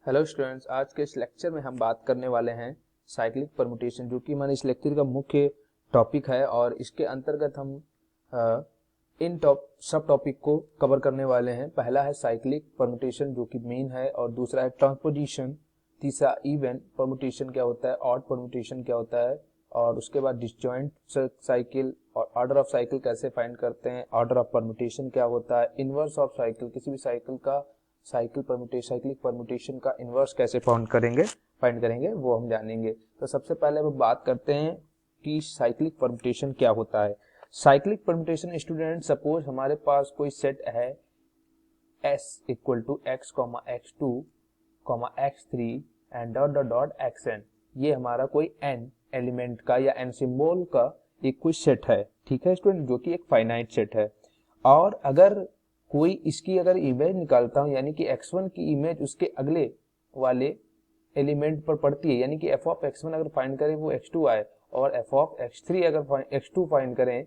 Hello students, आज के इस लेक्चर में हम बात करने वाले हैं साइक्लिक परमुटेशन, जो कि हमारे इस लेक्चर का मुख्य टॉपिक है। और इसके अंतर्गत हम इन सब टॉपिक को कवर करने वाले हैं। पहला है साइक्लिक परमुटेशन जो कि मेन है, और दूसरा है ट्रांसपोजिशन, तीसरा इवन परमुटेशन क्या होता है, ऑड परमुटेशन क्या होता है, और उसके बाद डिसजॉइंट साइकिल और ऑर्डर ऑफ साइकिल कैसे फाइंड करते हैं, ऑर्डर ऑफ परमुटेशन क्या होता है, इनवर्स ऑफ साइकिल, किसी भी साइकिल का साइक्लिक परमुटेशन का इनवर्स कैसे फाइंड करेंगे वो हम जानेंगे। तो सबसे पहले हम बात करते हैं कि साइक्लिक परमुटेशन क्या होता है। साइक्लिक परमुटेशन स्टूडेंट, सपोज हमारे पास कोई सेट है S equal to x, x2, x3 and dot dot dot xn। ये हमारा कोई n एलिमेंट का या n सिंबल का एक कोई सेट है, ठीक है स्टूडेंट, जो कि एक फाइनाइट सेट है। और अगर कोई इसकी अगर इमेज निकालता हूं, यानी कि x1 की इमेज उसके अगले वाले एलिमेंट पर पड़ती है, यानी कि f ऑफ x1 अगर फाइंड करें वो x2 आए, और f ऑफ x3 अगर x2 फाइंड करें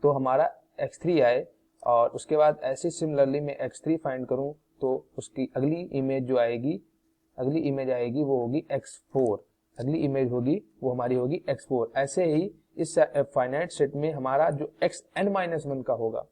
तो हमारा x3 आए, और उसके बाद ऐसे सिमिलरली मैं x3 फाइंड करूं तो उसकी अगली इमेज वो होगी x4, अगली इमेज होगी वो हमारी होगी x4। ऐसे ही इस फाइनाइट सेट में हमारा जो xn-1 का होगा,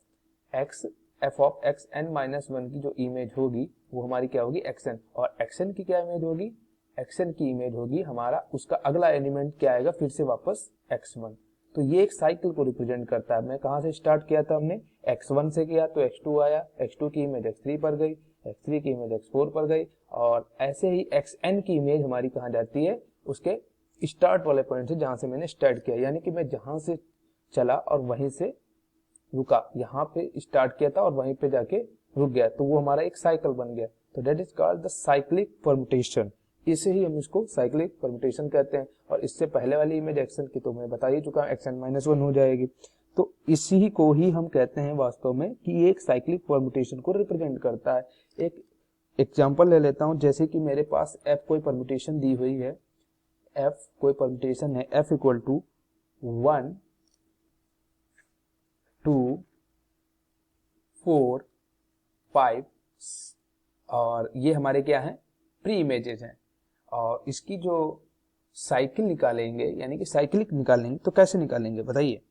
f ऑफ xn-1 की जो इमेज होगी वो हमारी क्या होगी xn, और xn की क्या इमेज होगी, xn की इमेज होगी हमारा उसका अगला एलिमेंट क्या आएगा, फिर से वापस x1। तो ये एक साइकिल को रिप्रेजेंट करता है। मैं कहां से स्टार्ट किया था, हमने x1 से किया तो x2 आया, x2 की इमेज x3 पर गई, x3 की इमेज x4 पर गई, और ऐसे ही xn की इमेज हमारी कहां जाती है, उसके स्टार्ट वाले पॉइंट से, जहां से मैंने स्टार्ट किया, यानी कि मैं जहां से चला और वहीं से रुका, यहाँ पे स्टार्ट किया था और वहीं पे जाके रुक गया, तो वो हमारा एक साइकिल बन गया। तो that is called the cyclic permutation. इसे ही हम इसको साइक्लिक परमुटेशन कहते हैं। और इससे पहले वाली इमेज एक्शन की तो मैं बता ही चुका हूँ, xn-1 हो जाएगी। तो इसी को ही हम कहते हैं वास्तव में कि ये एक साइक्लिक परमुटेशन को रिप्रेजेंट करता है। एक एग्जांपल ले लेता हूं, जैसे कि मेरे पास f कोई परमुटेशन दी हुई है, f कोई परमुटेशन है, f इक्वल टू 1 2 4 5, और ये हमारे क्या है, प्री इमेजेस हैं। और इसकी जो साइकिल निकालेंगे, यानी कि साइक्लिक निकालेंगे, तो कैसे निकालेंगे बताइए।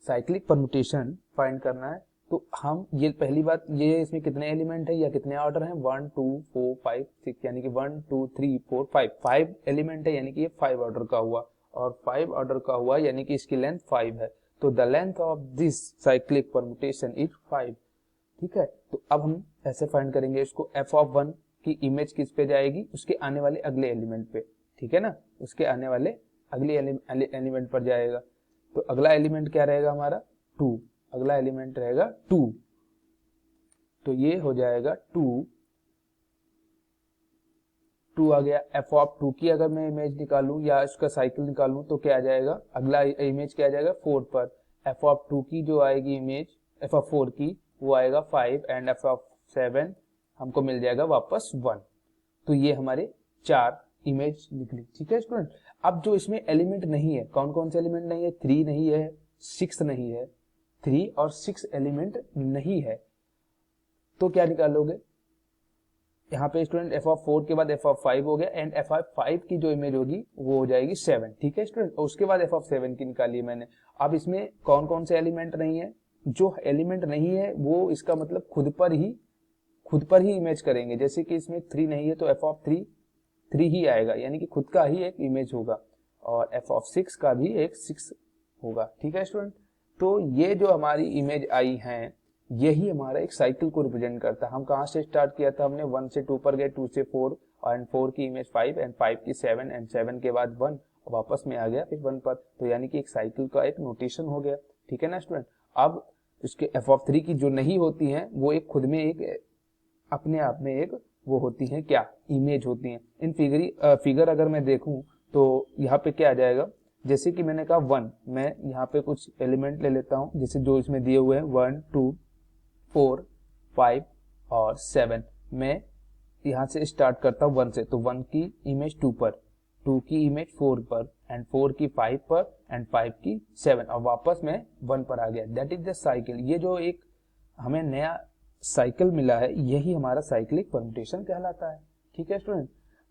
साइक्लिक परमुटेशन फाइंड करना है तो हम ये पहली बात, ये इसमें कितने एलिमेंट है या कितने ऑर्डर हैं, 1 2 4 5 6, यानी कि 1 2 3 4 5 एलिमेंट है, यानी कि ये 5 ऑर्डर का हुआ, और 5 ऑर्डर का हुआ यानी कि इसकी लेंथ 5 है। तो the length of this cyclic permutation is 5, ठीक है। तो अब हम ऐसे फाइंड करेंगे इसको, f ऑफ 1 की इमेज किस पे जाएगी, उसके आने वाले अगले एलिमेंट पे, ठीक है ना, उसके आने वाले अगले एलिमेंट पर जाएगा। तो अगला एलिमेंट क्या रहेगा हमारा, 2, अगला एलिमेंट रहेगा 2, तो ये हो जाएगा 2 आ गया। f ऑफ 2 की अगर मैं इमेज निकालूं या इसका साइकिल निकालूं तो क्या आ जाएगा, अगला इमेज क्या आ जाएगा 4 पर। f ऑफ 2 की जो आएगी इमेज, f ऑफ 4 की वो आएगा 5, एंड f ऑफ 7 हमको मिल जाएगा वापस 1। तो ये हमारे 4 इमेज निकली, ठीक है स्टूडेंट। अब जो इसमें एलिमेंट नहीं है, कौन कौन से एलिमेंट नहीं है, 3 नहीं है, 6 नहीं है, 3 और 6 एलिमेंट नहीं है, तो क्या निकालोगे, यहाँ पे स्टूडेंट f ऑफ 4 के बाद f ऑफ 5 हो गया, एंड f ऑफ 5 की जो इमेज होगी वो हो जाएगी 7, ठीक है स्टूडेंट। और उसके बाद f ऑफ 7 की निकाली मैंने। अब इसमें कौन कौन से एलिमेंट नहीं है, जो एलिमेंट नहीं है वो इसका मतलब खुद पर ही इमेज करेंगे। जैसे कि इसमें 3 नहीं है तो f ऑफ 3 ही आएगा, यानी कि खुद का ही एक इमेज होगा, और f ऑफ 6 का भी एक 6 होगा, ठीक है स्टूडेंट। तो ये जो हमारी इमेज आई है, यही हमारा एक साइकिल को रिप्रेजेंट करता है। हम कहां से स्टार्ट किया था, हमने 1 से 2 पर गए, 2 से 4, एंड 4 की इमेज 5, एंड 5 की 7, एंड 7 के बाद 1, वापस में आ गया फिर 1 पर। तो यानी कि एक साइकिल का एक नोटेशन हो गया, ठीक है ना स्टूडेंट। अब इसके f ऑफ 3 की जो नहीं होती हैं वो एक खुद में एक अपने आप में एक वो होती हैं, क्या इमेज होती हैं। इन फिगर अगर मैं देखूं तो यहाँ पे क्या आ जाएगा, जैसे कि मैंने कहा 1, मैं यहाँ पे कुछ एलिमेंट ले लेता हूँ, जैसे जो इसमें दिए हुए हैं 1 2 4 5 और 7। मैं यहाँ से स्टार्ट करता हूँ 1 से, तो 1 की इमेज 2 पर, 2 की इमेज 4 पर, एंड 4 की 5 पर, एंड 5 की 7, और वापस मैं 1 पर आ गया। That is the cycle. ये जो एक हमें नया साइकिल मिला है, यही हमारा साइक्लिक परमुटेशन कहलाता है, ठीक है स्टूडेंट।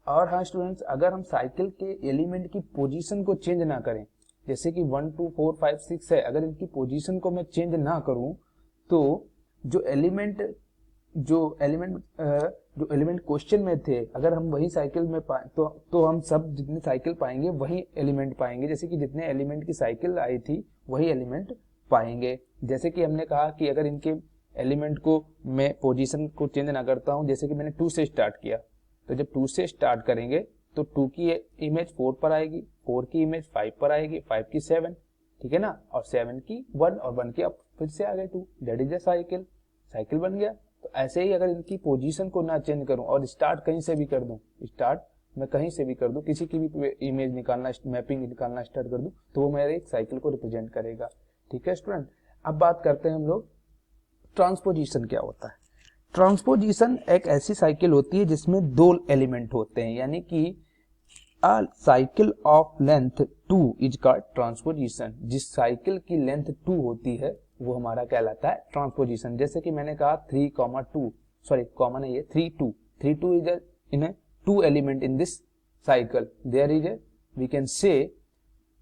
और हाँ स्टूडेंट्स, अगर हम साइकिल के एलिमेंट की पोजीशन को चेंज ना करें, जैसे कि 1 2 4 5 6 है, अगर इनकी पोजीशन को मैं चेंज ना करूं तो जो एलिमेंट जो एलिमेंट क्वेश्चन में थे, अगर हम वही साइकिल में पाए तो हम सब जितने साइकिल पाएंगे वही एलिमेंट पाएंगे, जैसे कि जितने एलिमेंट की साइकिल आई थी वही एलिमेंट पाएंगे। जैसे कि हमने कहा कि अगर इनके एलिमेंट को मैं पोजीशन को चेंज ना करता हूं, जैसे कि मैंने 2 से स्टार्ट किया, तो जब 2 से स्टार्ट करेंगे तो 2 की इमेज 4 पर आएगी, 4 की इमेज 5 पर आएगी, 5 की 7, ठीक है ना, और 7 की 1 और 1 की अब फिर से आ गए 2, दैट इज अ साइकिल बन गया। तो ऐसे ही अगर इनकी पोजीशन को ना चेंज करूं और स्टार्ट कहीं से भी कर दूं, स्टार्ट मैं कहीं से भी कर दूं, किसी की भी इमेज निकालना, मैपिंग निकालना स्टार्ट कर दूं, तो वो मेरे एक साइकिल को रिप्रेजेंट करेगा। ठीक है स्टूडेंट, अब बात करते हैं हम लोग ट्रांसपोजिशन क्या होता है। ट्रांसपोजिशन एक ऐसी साइकिल होती है जिसमें 2 एलिमेंट होते हैं, यानी कि अ cycle of length 2 is called transposition. जिस साइकिल की लेंथ 2 होती है वो हमारा कहलाता है ट्रांसपोजिशन। जैसे कि मैंने कहा 3,2, सॉरी कॉमन है ये 3 2 is in a 2 element in this cycle, there is a we can say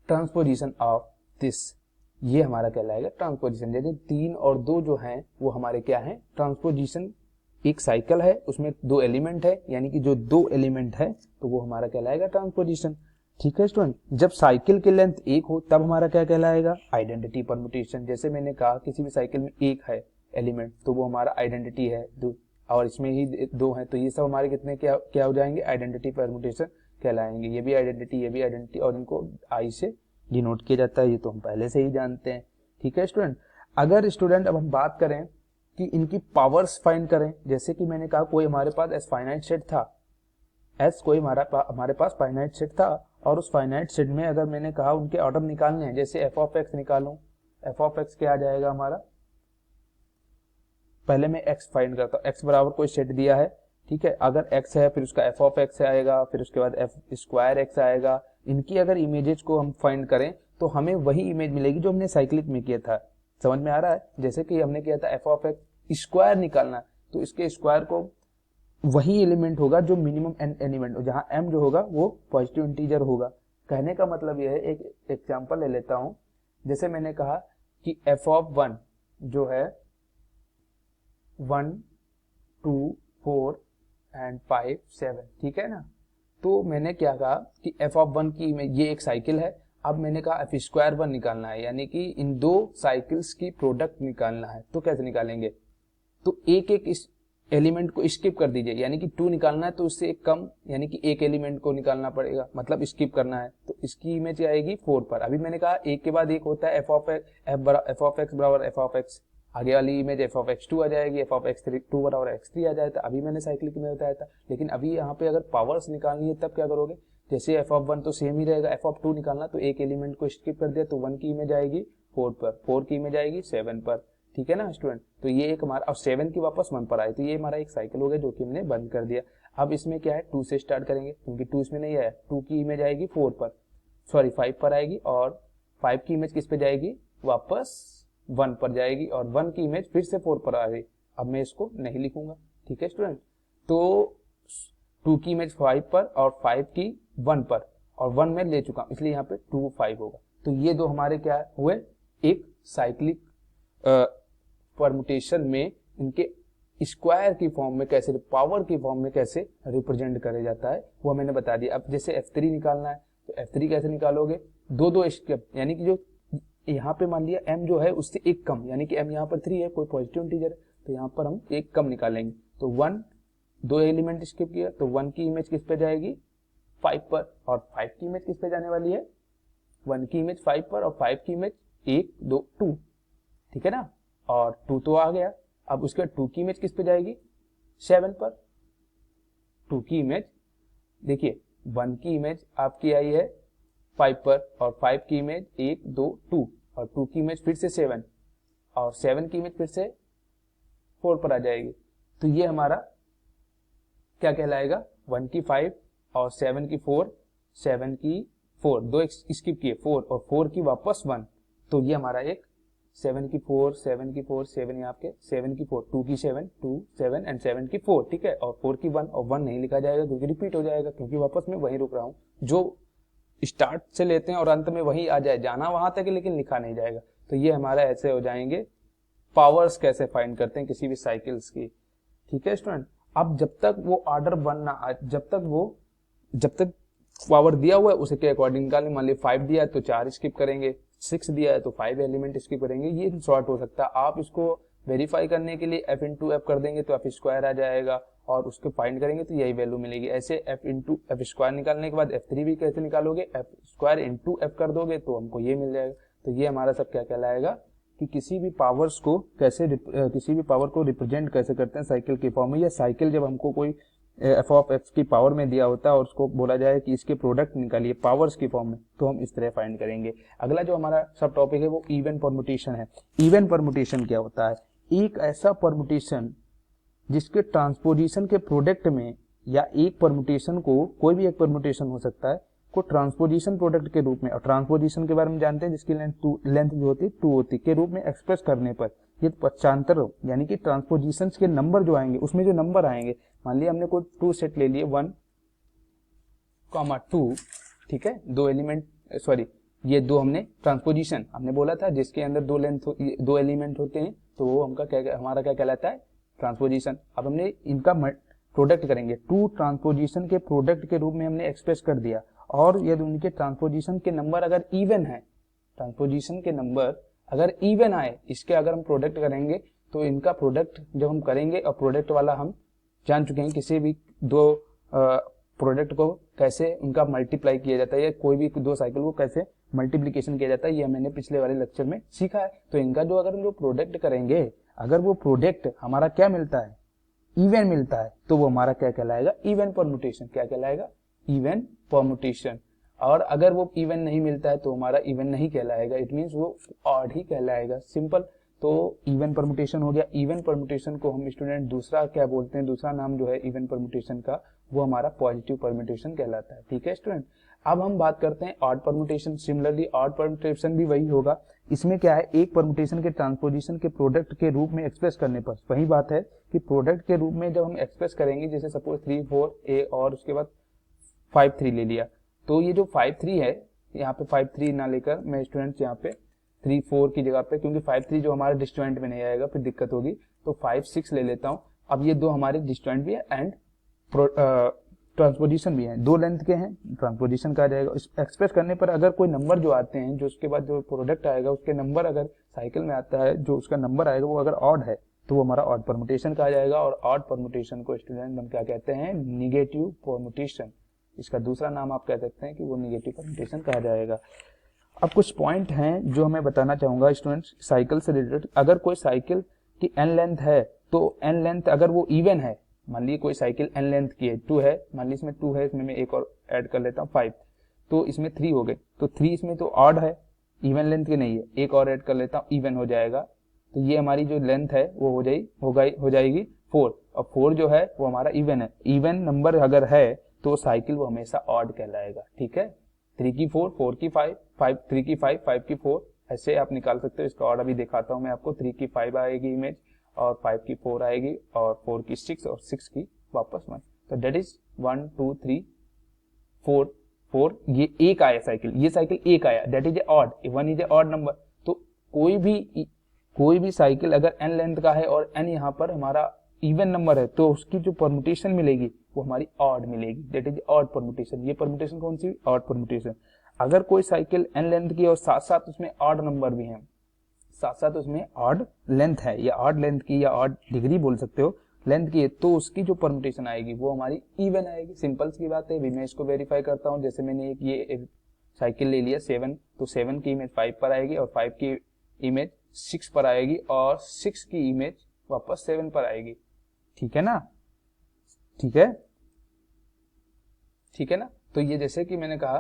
transposition of this, ये हमारा कहलाएगा ट्रांसपोजिशन। जैसे 3 और 2 जो हैं वो हमारे क्या हैं, ट्रांसपोजिशन। एक साइकिल है उसमें 2 एलिमेंट है, यानी कि जो 2 एलिमेंट है तो वो हमारा कहलाएगा ट्रांसपोजिशन। ठीक है स्टूडेंट, जब साइकिल की लेंथ 1 हो तब हमारा क्या कहलाएगा, आइडेंटिटी परम्यूटेशन। जैसे मैंने कहा किसी भी साइकिल में 1 है एलिमेंट तो वो हमारा आइडेंटिटी है, और इसमें ही 2 है तो ये सब हमारे कितने क्या हो जाएंगे, आइडेंटिटी परम्यूटेशन कहलाएंगे। ये भी आइडेंटिटी, और इनको आई से डिनोट किया जाता है, ये तो हम पहले से ही जानते हैं। ठीक है स्टूडेंट, अगर स्टूडेंट अब हम बात करें कि इनकी पावर्स फाइंड करें, जैसे कि मैंने कहा कोई हमारे पास एस फाइनाइट सेट था, कोई हमारे पास फाइनाइट सेट था, और उस फाइनाइट सेट में अगर मैंने कहा उनके ऑर्डर निकालने हैं, जैसे एफ ऑफ एक्स निकालूं, एफ ऑफ एक्स क्या आ जाएगा हमारा, पहले मैं एक्स फाइंड करता हूं, एक्स बराबर कोई सेट दिया है, ठीक है, अगर एक्स है फिर उसका एफ ऑफ एक्स आएगा, फिर उसके बाद एफ स्क्वायर एक्स आएगा। इनकी अगर इमेजेस को हम फाइंड करें तो हमें वही इमेज मिलेगी जो हमने साइक्लिक में किया था। समझ में आ रहा है, जैसे कि हमने किया था एफ ऑफ एक्स स्क्वायर निकालना, तो इसके स्क्वायर को वही एलिमेंट होगा जो मिनिमम एन एलिमेंट, जहां एम जो होगा वो पॉजिटिव इंटीजर होगा। कहने का मतलब यह है, एक एग्जांपल ले लेता हूं, जैसे मैंने कहा कि एफ ऑफ 1 जो है 1 2 4 एंड 5 7, ठीक है ना, तो मैंने क्या कहा कि एफ ऑफ 1 की ये एक साइकिल है, अब मैंने कहा एफ स्क्वायर 1 निकालना है, यानी कि इन 2 साइकिल्स की प्रोडक्ट निकालना है। तो कैसे निकालेंगे, तो एक एक इस एलिमेंट को स्किप कर दीजिए, यानी कि 2 निकालना है तो उससे एक कम, यानी कि एक एलिमेंट को निकालना पड़ेगा, मतलब स्किप करना है, तो इसकी इमेज आएगी 4 पर। अभी मैंने कहा एक के बाद एक होता है, एफ ऑफ एक्स बराबर एफ ऑफ एक्स, आगे वाली इमेज एफ ऑफ एक्स 2 आ जाएगी, एफ ऑफ एक्स 2 बराबर एक्स 3 आ जाता है। अभी मैंने साइक्लिक में बताया था, लेकिन अभी यहाँ पे अगर पावर्स निकालनी है तब क्या करोगे, जैसे एफ ऑफ 1 तो सेम ही रहेगा, एफ ऑफ 2 निकालना तो एक एलिमेंट को स्किप कर दिया, तो 1 की इमेज आएगी 4 पर, 4 की इमेज आएगी 7 पर, ठीक है ना स्टूडेंट। तो ये एक हमारा, अब 7 की वापस 1 पर आए, तो ये हमारा एक साइकिल हो गया जो कि हमने बंद कर दिया। अब इसमें क्या है, 2 से स्टार्ट करेंगे क्योंकि 2 इसमें नहीं आया, 2 की इमेज आएगी 4 पर, सॉरी 5 पर आएगी, और 5 की इमेज किस पे जाएगी, वापस 1 पर जाएगी, और 1 की इमेज फिर से 4 पर आ गई। अब मैं इसको नहीं लिखूंगा, ठीक है स्टूडेंट। तो 2 की इमेज 5 पर और 5 की 1 पर, और 1 में ले चुका हूं इसलिए यहाँ पे 2 5 होगा। तो ये दो हमारे क्या हुए, एक साइक्लिक परमुटेशन में इनके स्क्वायर की फॉर्म में कैसे, पावर की फॉर्म में कैसे रिप्रेजेंट करा जाता है वो मैंने बता दिया। अब जैसे F3 निकालना है तो F3 कैसे निकालोगे, दो स्टेप, यानी कि जो यहाँ पे मान लिया m जो है उससे एक कम, यानी कि m यहाँ पर 3 है, कोई पॉजिटिव इंटीजर है, तो यहाँ पर हम एक कम निकालेंगे। तो 1, 2 एलिमेंट स्किप किया तो 1 की इमेज किस पे जाएगी, 5 पर, और 5 की इमेज किस पे जाने वाली है, 1 की इमेज 5 पर, और 5 की इमेज 1 2 2, ठीक है ना, और 2 तो आ गया। अब उसके बाद 2 की इमेज किस पे जाएगी, 7 पर, 2 की इमेज देखिए 1 की इमेज आपकी आई है 5 पर, और 5 की इमेज 1 2 2, और 2 की इमेज फिर से 7, और 7 की इमेज फिर से 4 पर आ जाएगी। तो ये हमारा क्या कहलाएगा, 1 की 5 और 7 की 4, 7 की 4, दो स्किप किए 4 और 4 की वापस 1, तो ये हमारा एक 7 की 4, 7 की 4, 7 यहाँ पे 7 की 4, 2 की 7, 2 7 एंड 7 की 4, ठीक है। और 4 की 1, और 1 नहीं लिखा जाएगा क्योंकि रिपीट हो जाएगा, क्योंकि वापस मैं वहीं रुक रहा हूँ। जो स्टार्ट से लेते हैं और अंत में वही आ जाए, जाना वहां तक लेकिन लिखा नहीं जाएगा। तो ये हमारा ऐसे हो जाएंगे पावर्स कैसे फाइंड करते हैं किसी भी साइकिल्स की, ठीक है स्टूडेंट। अब जब तक वो ऑर्डर वन ना आए, जब तक पावर दिया हुआ है उसे के अकॉर्डिंग निकालें। मान ली 5 दिया है तो 4 स्किप करेंगे, 6 दिया है तो 5 एलिमेंट स्किप करेंगे। ये शॉर्ट हो सकता है। आप इसको वेरीफाई करने के लिए f इंटू एफ कर देंगे तो एफ स्क्वायर आ जाएगा, और उसको फाइंड करेंगे तो यही वैल्यू मिलेगी। ऐसे f इंटू एफ स्क्वायर निकालने के बाद f3 भी कैसे निकालोगे, एफ स्क्वायर इंटू एफ कर दोगे तो हमको ये मिल जाएगा। तो ये हमारा सब क्या कहलाएगा कि किसी भी पावर को रिप्रेजेंट कैसे करते हैं साइकिल के फॉर्म में। या साइकिल जब हमको कोई एफ ऑफ एक्स की पावर में दिया होता है और उसको बोला जाए कि इसके प्रोडक्ट निकालिए पावर्स की फॉर्म में, तो हम इस तरह फाइंड करेंगे। अगला जो हमारा सब टॉपिक है वो इवन परमुटेशन है। इवन परमुटेशन क्या होता है, एक ऐसा परमुटेशन जिसके ट्रांसपोजिशन के प्रोडक्ट में, या एक परमुटेशन को, कोई भी एक परमुटेशन हो सकता है, को ट्रांसपोजिशन प्रोडक्ट के रूप में, और ट्रांसपोजिशन के बारे में जानते हैं जिसकी लेंथ जो होती है 2 होती है, के रूप में एक्सप्रेस करने पर ये पक्षांतर यानी कि ट्रांसपोजिशन के नंबर जो आएंगे, उसमें जो नंबर आएंगे, मान लिया हमने कोई 2 सेट ले लिए 1, 2, ठीक है, 2 एलिमेंट, सॉरी ये 2 हमने ट्रांसपोजिशन हमने बोला था जिसके अंदर 2 एलिमेंट होते हैं, तो वो हमारा क्या कहलाता है, ट्रांसपोजिशन। अब हमने इनका प्रोडक्ट करेंगे, 2 ट्रांसपोजिशन के प्रोडक्ट के रूप में हमने एक्सप्रेस कर दिया। और यदि उनके ट्रांसपोजिशन के नंबर अगर इवन है, ट्रांसपोजिशन के नंबर अगर इवन आए, इसके अगर हम प्रोडक्ट करेंगे तो इनका प्रोडक्ट जब हम करेंगे, और प्रोडक्ट वाला हम जान चुके हैं किसी भी 2 प्रोडक्ट को कैसे उनका मल्टीप्लाई किया जाता है, या कोई भी 2 साइकिल को कैसे मल्टीप्लीकेशन किया जाता है, ये मैंने पिछले वाले लेक्चर में सीखा है। तो इनका जो अगर हम जो प्रोडक्ट करेंगे, अगर वो प्रोडक्ट हमारा क्या मिलता है, इवन मिलता है, तो वो हमारा क्या कहलाएगा, इवन परमुटेशन। क्या कहलाएगा, इवन परमुटेशन। और अगर वो इवन नहीं मिलता है तो हमारा इवन नहीं कहलाएगा, इट मींस वो ऑड ही कहलाएगा, सिंपल। तो इवन परमुटेशन हो गया। इवन परमुटेशन को हम स्टूडेंट दूसरा क्या बोलते हैं, दूसरा नाम जो है इवन परमुटेशन का, वो हमारा पॉजिटिव परमुटेशन कहलाता है, ठीक है स्टूडेंट। अब हम बात करते हैं odd permutation. Similarly odd permutation भी वही होगा। इसमें क्या है, एक परमुटेशन के ट्रांसपोजिशन के प्रोडक्ट के रूप में एक्सप्रेस करने पर, वही बात है कि प्रोडक्ट के रूप में जब हम एक्सप्रेस करेंगे, जैसे सपोज 3 4 ए और उसके बाद 5 3 ले लिया, तो ये जो 5 3 है, यहाँ पे 5 3 ना लेकर मैं स्टूडेंट्स यहाँ पे 3 4 की जगह पे, क्योंकि 5 3 जो हमारे डिस्जॉइंट में नहीं आएगा फिर दिक्कत होगी, तो 5 6 ले लेता हूँ। अब ये 2 हमारे डिस्जॉइंट भी है एंड ट्रांसपोजिशन भी है, 2 लेंथ के हैं, ट्रांसपोजिशन का आ जाएगा। एक्सप्रेस करने पर अगर कोई नंबर जो आते हैं, जो उसके बाद जो प्रोडक्ट आएगा उसके नंबर अगर साइकिल में आता है, जो उसका नंबर आएगा वो अगर ऑड है तो वो हमारा ऑड परमुटेशन का आ जाएगा। और ऑड परमुटेशन को स्टूडेंट हम क्या कहते हैं, निगेटिव परमुटेशन। इसका दूसरा नाम आप कह सकते हैं कि वो निगेटिव परमुटेशन कहा जाएगा। अब कुछ पॉइंट हैं जो हमें बताना चाहूंगा स्टूडेंट्स साइकिल से रिलेटेड। अगर कोई साइकिल की n लेंथ है, तो n लेंथ अगर वो इवन है, मान लीजिए कोई साइकिल n लेंथ की है, 2 है, मान लीजिए इसमें 2 है, इसमें मैं एक और ऐड कर लेता हूँ 5, तो इसमें 3 हो गए, तो 3 इसमें तो ऑड है, इवन लेंथ की नहीं है, एक और ऐड कर लेता हूँ, इवन हो जाएगा। तो ये हमारी जो लेंथ है वो हो जाएगी 4, और 4 जो है वो हमारा इवन है। इवन नंबर अगर है तो साइकिल वो हमेशा ऑड कहलाएगा, ठीक है। 3 की 4, 4 की 5, 3 की 5, 5 की 4, ऐसे आप निकाल सकते हो। इसका ऑर्डर अभी दिखाता हूं मैं आपको। 3 की 5 आएगी इमेज, और 5 की 4 आएगी, और 4 की 6, और 6 की वापस 1। तो डेट इज 1 2 3 4, ये एक आया साइकिल, ये साइकिल एक आया, that is a odd, 1 is a odd number. तो कोई भी साइकिल अगर n लेंथ का है और n यहाँ पर हमारा इवन नंबर है, तो उसकी जो परमुटेशन मिलेगी वो हमारी ऑड मिलेगी, दैट इज ऑड परमुटेशन। ये परमुटेशन कौन सी, ऑड परमुटेशन। अगर कोई साइकिल n लेंथ की और साथ साथ उसमें ऑड नंबर भी है, साथ साथ उसमें ऑड लेंथ है, या ऑड लेंथ की, या ऑड डिग्री बोल सकते हो, लेंथ की है, तो उसकी जो परमुटेशन आएगी वो हमारी इवन आएगी। सिंपल सी बात है। मैं इसको वेरीफाई करता हूँ। जैसे मैंने एक साइकिल ले लिया 7, तो 7 की इमेज 5 पर आएगी, और 5 की इमेज 6 पर आएगी, और 6 की इमेज वापस 7 पर आएगी, ठीक है ना, ठीक है ना। तो ये जैसे कि मैंने कहा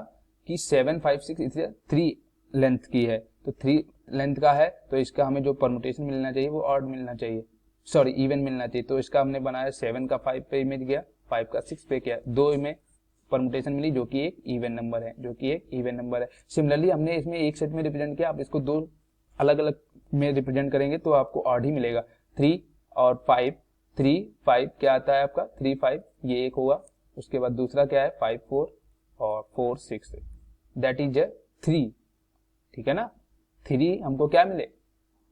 कि 7 5 6 इसे 3 लेंथ की है, तो 3 लेंथ का है, तो इसका हमें जो परमुटेशन मिलना चाहिए वो ऑड मिलना चाहिए, सॉरी इवन मिलना चाहिए। तो इसका हमने बनाया 7 का 5 पे इमेज गया, 5 का 6 पे किया, 2 में परमुटेशन मिली जो कि एक इवन नंबर है, सिमिलरली हमने इसमें एक सेट में रिप्रेजेंट किया। आप इसको 2 अलग अलग में रिप्रेजेंट करेंगे तो आपको ऑड ही मिलेगा। 3 और 5, 3 5 क्या आता है आपका 3 5, ये एक होगा। उसके बाद दूसरा क्या है 5 4 और 4 6, दैट इज 3। ठीक है ना, 3 हमको क्या मिले,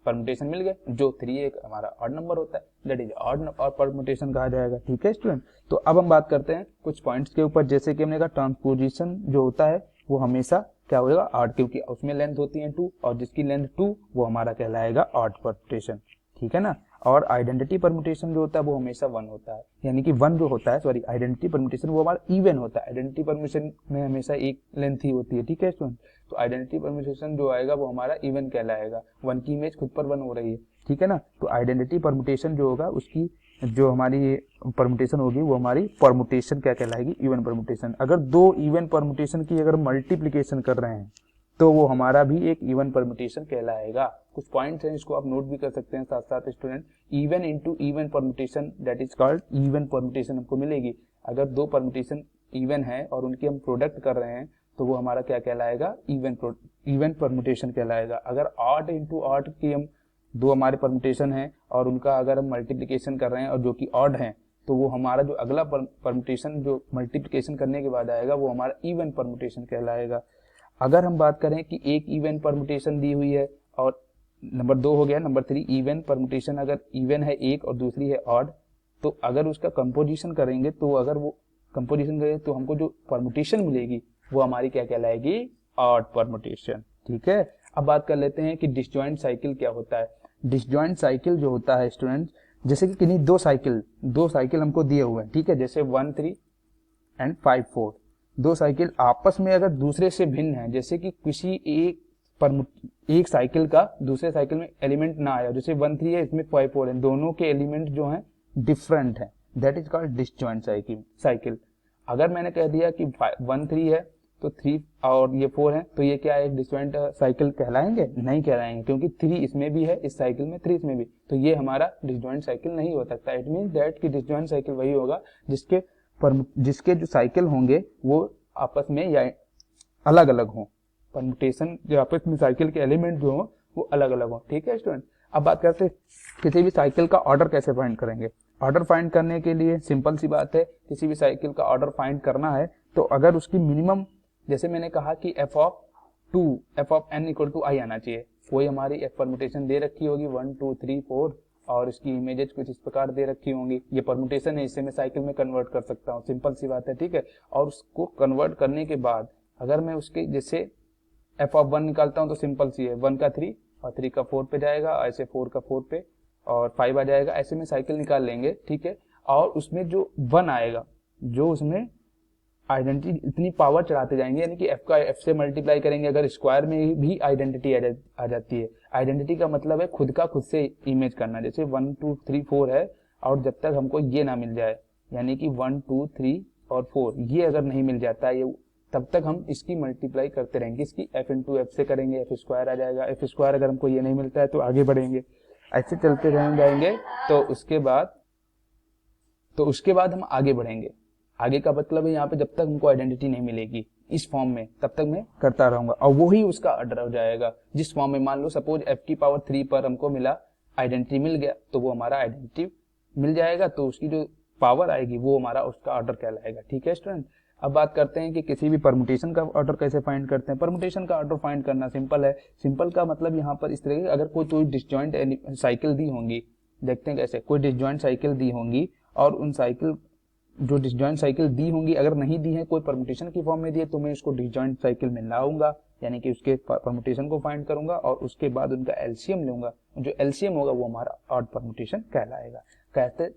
परमुटेशन मिल गए, जो 3 एक हमारा ऑड नंबर होता है, दैट इज ऑड और परमुटेशन कहा जाएगा। ठीक है स्टूडेंट, तो अब हम बात करते हैं कुछ पॉइंट्स के ऊपर, जैसे कि हमने कहा ट्रांसपोजिशन जो होता है वो हमेशा क्या होगा ऑड, क्योंकि उसमें लेंथ होती है 2 और जिसकी लेंथ 2 वो हमारा कहलाएगा ऑड परमुटेशन। ठीक है ना, और आइडेंटिटी परमुटेशन जो होता है वो हमेशा 1 होता है, यानी कि 1 जो होता है, सॉरी आइडेंटिटी परमुटेशन वो हमारा इवन होता है। आइडेंटिटी परमुटेशन में हमेशा एक लेंथ ही होती है। ठीक है स्टूडेंट, तो आइडेंटिटी परमुटेशन जो आएगा वो हमारा इवन कहलाएगा, 1 की इमेज खुद पर 1 हो रही है। ठीक है ना, तो आइडेंटिटी परमुटेशन जो होगा उसकी जो हमारी परमुटेशन होगी वो हमारी परमुटेशन क्या कहलाएगी, इवन परमुटेशन। अगर दो इवन परमुटेशन की अगर मल्टीप्लीकेशन कर रहे हैं तो वो हमारा भी एक इवन परमुटेशन कहलाएगा। कुछ पॉइंट्स हैं, इसको आप नोट भी कर सकते हैं साथ साथ student. Even into even permutation that is called even permutation हमको मिलेगी। अगर दो परमुटेशन इवन है और उनकी हम प्रोडक्ट कर रहे हैं तो वो हमारा क्या कहलाएगा, इवन परमुटेशन कहलाएगा। अगर ऑड इंटू ऑड की हम दो हमारे परमुटेशन है और उनका अगर हम मल्टीप्लीकेशन कर रहे हैं और जो कि ऑड है तो वो हमारा जो अगला परमुटेशन जो मल्टीप्लीकेशन करने के बाद आएगा वो हमारा इवन परमुटेशन कहलाएगा। अगर हम बात करें कि एक इवन परमुटेशन दी हुई है और नंबर 2 हो गया, नंबर 3 इवन परमुटेशन अगर इवन है एक और दूसरी है ऑड, तो अगर उसका कंपोजिशन करेंगे तो अगर वो कंपोजिशन करेंगे तो हमको जो परमुटेशन मिलेगी वो हमारी क्या कहलाएगी, ऑड परमुटेशन। ठीक है, अब बात कर लेते हैं कि डिसजॉइंट साइकिल क्या होता है। डिसजॉइंट साइकिल जो होता है स्टूडेंट, जैसे कि किन्हीं दो साइकिल हमको दिए हुए हैं, ठीक है, जैसे 1 3 एंड 5 4, दो साइकिल आपस में अगर दूसरे से भिन्न है, जैसे कि किसी एक साइकिल का दूसरे साइकिल में एलिमेंट ना आया, जैसे 1 3 है इसमें 5 4 है, दोनों के एलिमेंट जो हैं डिफरेंट है, that is called disjoint cycle. अगर मैंने कह दिया कि 1 3 है तो 3 और ये 4 है तो ये क्या है, एक डिसजॉइंट साइकिल कहलाएंगे, नहीं कहलाएंगे, क्योंकि 3 इसमें भी है इस साइकिल में, 3 इसमें भी, तो ये हमारा डिसजॉइंट साइकिल नहीं हो सकता। इट मींस दैट कि डिसजॉइंट साइकिल वही होगा जिसके जो साइकिल होंगे वो आपस में या अलग अलग हों, परमुटेशन जो आपस में साइकिल के एलिमेंट जो हो वो अलग अलग हो। ठीक है स्टूडेंट, अब बात करते हैं किसी भी साइकिल का ऑर्डर कैसे फाइंड करेंगे। ऑर्डर फाइंड करने के लिए सिंपल सी बात है, किसी भी साइकिल का ऑर्डर फाइंड करना है तो अगर उसकी मिनिमम, जैसे मैंने कहा कि f of n equal to I आना चाहिए, कोई हमारी f परमुटेशन दे रखी होगी 1 2 3 4 और इसकी इमेजेस कुछ इस प्रकार दे रखी होंगी, ये परमुटेशन है, इससे मैं साइकिल में कन्वर्ट कर सकता हूँ, सिंपल सी बात है। ठीक है, और उसको कन्वर्ट करने के बाद अगर मैं उसके जैसे f ऑफ 1 निकालता हूँ तो सिंपल सी है, 1 का 3 और 3 का 4 पे जाएगा, ऐसे 4 का 4 पे और 5 आ जाएगा, ऐसे में साइकिल निकाल लेंगे। ठीक है, और उसमें जो 1 आएगा, जो उसमें आइडेंटिटी इतनी पावर चढ़ाते जाएंगे, यानी कि f का f से मल्टीप्लाई करेंगे, अगर स्क्वायर में भी आइडेंटिटी आ जाती है। आइडेंटिटी का मतलब है खुद का खुद से इमेज करना, जैसे 1 2 3 4 है और जब तक हमको ये ना मिल जाए, यानी कि 1 2 3 और 4 ये अगर नहीं मिल जाता है ये, तब तक हम इसकी मल्टीप्लाई करते रहेंगे, इसकी f इंटू एफ से करेंगे, f स्क्वायर आ जाएगा, f स्क्वायर अगर हमको ये नहीं मिलता है तो आगे बढ़ेंगे, ऐसे चलते रहेंगे जाएंगे, तो उसके बाद हम आगे बढ़ेंगे। आगे का मतलब है यहाँ पे जब तक हमको आइडेंटिटी नहीं मिलेगी इस फॉर्म में तब तक मैं करता रहूंगा और वो ही उसका ऑर्डर हो जाएगा। जिस फॉर्म में मान लो सपोज f की पावर 3 पर हमको मिला, आइडेंटिटी मिल गया तो वो हमारा आइडेंटिटी मिल जाएगा, तो उसकी जो पावर आएगी वो हमारा उसका ऑर्डर कहलाएगा। ठीक है स्टूडेंट, अब बात करते हैं कि किसी भी परमुटेशन का ऑर्डर कैसे फाइंड करते हैं। परमुटेशन का ऑर्डर फाइंड करना सिंपल है। सिंपल का मतलब यहाँ पर इस तरह की, अगर कोई डिसजॉइंट साइकिल दी होंगी, देखते हैं कैसे, कोई डिसजॉइंट साइकिल दी होंगी और उन साइकिल जो डिसजॉइंट साइकिल दी होंगी, अगर नहीं दी है कोई परमुटेशन की फॉर्म में दी है तो मैं उसको डिसजॉइंट साइकिल में लाऊंगा, यानी कि उसके परमुटेशन को फाइंड करूंगा और उसके बाद उनका एलसीएम लूंगा, जो एलसीएम होगा वो हमारा ऑड परमुटेशन कहलाएगा।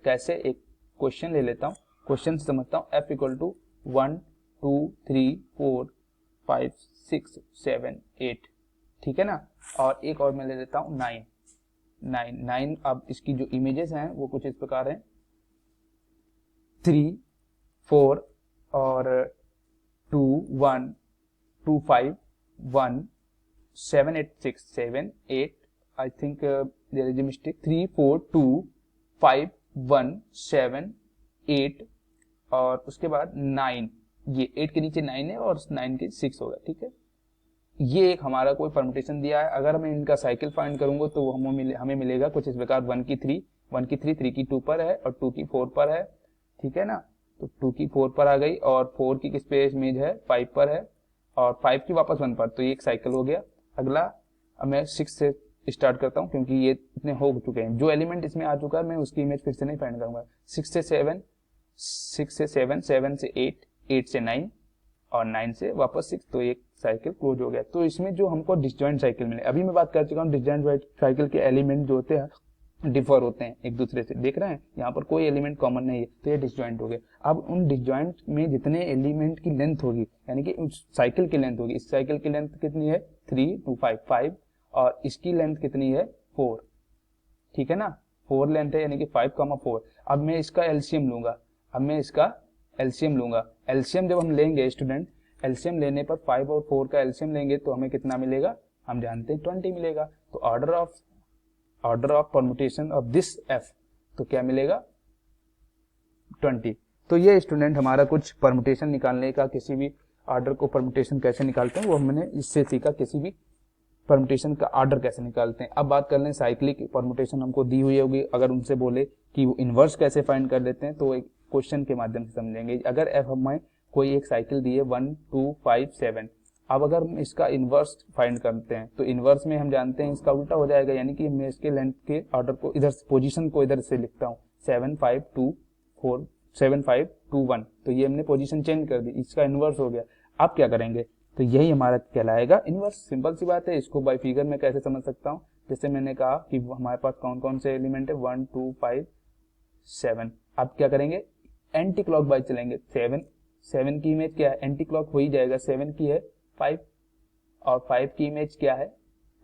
कैसे एक क्वेश्चन ले लेता हूँ, क्वेश्चन से समझता हूँ। f इक्वल टू 1 2 3 4 5 6 7 8, ठीक है ना, और एक और मैं ले लेता हूँ 9। अब इसकी जो इमेजेस हैं वो कुछ इस प्रकार हैं, 3 4 और 2 1 2 5 1 7 8 6 7 8, I think there is a mistake, 3 4 2 5 1 7 8 और उसके बाद 9, ये 8 के नीचे 9 है और 9 के 6 होगा। ठीक है, ये एक हमारा कोई परमुटेशन दिया है, अगर मैं इनका साइकिल फाइंड करूंगा तो हमें मिलेगा कुछ इस प्रकार 1 की 3, 3 की 2 पर है और 2 की 4 पर है, ठीक है ना। तो 2 की 4 पर आ गई और 4 की किस पे इमेज है, 5 पर है और 5 की वापस 1 पर, तो ये एक साइकिल हो गया। अगला अब मैं 6 से स्टार्ट करता हूँ क्योंकि ये इतने हो चुके हैं, जो एलिमेंट इसमें आ चुका है मैं उसकी इमेज फिर से नहीं फाइंड करूंगा। 6 से 7, 7 से 8, 8 से 9 और 9 से वापस 6, तो एक साइकिल क्लोज हो गया। तो इसमें जो हमको डिसजॉइंट साइकिल मिले, अभी मैं बात कर चुका हूँ डिसजॉइंट साइकिल के एलिमेंट जो होते हैं डिफर होते हैं एक दूसरे से, देख रहे हैं यहाँ पर कोई एलिमेंट कॉमन नहीं है, तो ये डिसजॉइंट हो गए। अब उन डिसजॉइंट में जितने एलिमेंट की लेंथ होगी, यानी कि उस साइकिल की लेंथ होगी, इस साइकिल की लेंथ कितनी है 3 2 5 5 और इसकी लेंथ कितनी है 4, ठीक है ना, 4 लेंथ है यानी कि 5, 4। अब मैं इसका एलसीएम लूंगा, एलसीएम जब हम लेंगे स्टूडेंट, एलसीएम लेने पर 5 और 4 का एलसीएम लेंगे तो हमें कितना मिलेगा, हम जानते हैं 20 मिलेगा। तो order of permutation of this F, तो क्या मिलेगा 20। तो ये स्टूडेंट हमारा कुछ परमुटेशन निकालने का, किसी भी ऑर्डर को परमुटेशन कैसे निकालते हैं वो हमने इससे सीखा, किसी भी परमुटेशन का ऑर्डर कैसे निकालते हैं। अब बात कर लें साइक्लिक परमुटेशन हमको दी हुई होगी, अगर उनसे बोले कि वो इनवर्स कैसे फाइंड कर लेते हैं तो एक क्वेश्चन के माध्यम से समझेंगे। अगर एफ हमें कोई एक साइकिल दी है 1 2 5 7, अब अगर हम इसका इनवर्स फाइंड करते हैं तो इनवर्स में हम जानते हैं इसका उल्टा हो जाएगा, यानी कि मैं इसके लेंथ के ऑर्डर को इधर पोजीशन को इधर से लिखता हूँ 7 5 2 4 7 5 2 1, तो ये हमने पोजीशन चेंज कर दी, इसका इनवर्स हो गया। अब क्या करेंगे, तो यही हमारा कहलाएगा इनवर्स। सिंपल सी बात है, इसको बाय फिगर में कैसे समझ सकता हूँ, जैसे मैंने कहा कि हमारे पास कौन कौन से एलिमेंट है 1 2 5 7। अब क्या करेंगे, एंटी क्लॉक वाइज चलेंगे। 7 की इमेज क्या है, एंटी क्लॉक हो ही जाएगा, 7 की है 5 और 5 की इमेज क्या है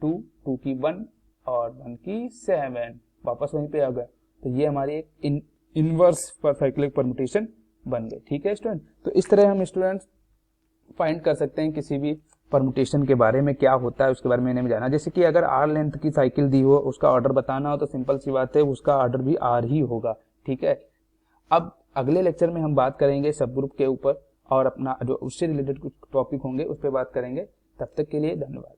2, 2 की 1 और 1 की 7, वापस वहीं पे आ गया। तो ये हमारी एक इनवर्स साइक्लिक परमुटेशन बन गई, ठीक है स्टूडेंट। तो इस तरह हम स्टूडेंट्स फाइंड कर सकते हैं किसी भी परमुटेशन के बारे में क्या होता है उसके बारे में जाना। जैसे कि अगर आर लेंथ की साइकिल दी हो, उसका ऑर्डर बताना हो तो सिंपल सी बात है उसका ऑर्डर भी आर ही होगा, ठीक है। अब अगले लेक्चर में हम बात करेंगे सब ग्रुप के ऊपर और अपना जो उससे रिलेटेड कुछ टॉपिक होंगे उस पर बात करेंगे। तब तक के लिए धन्यवाद।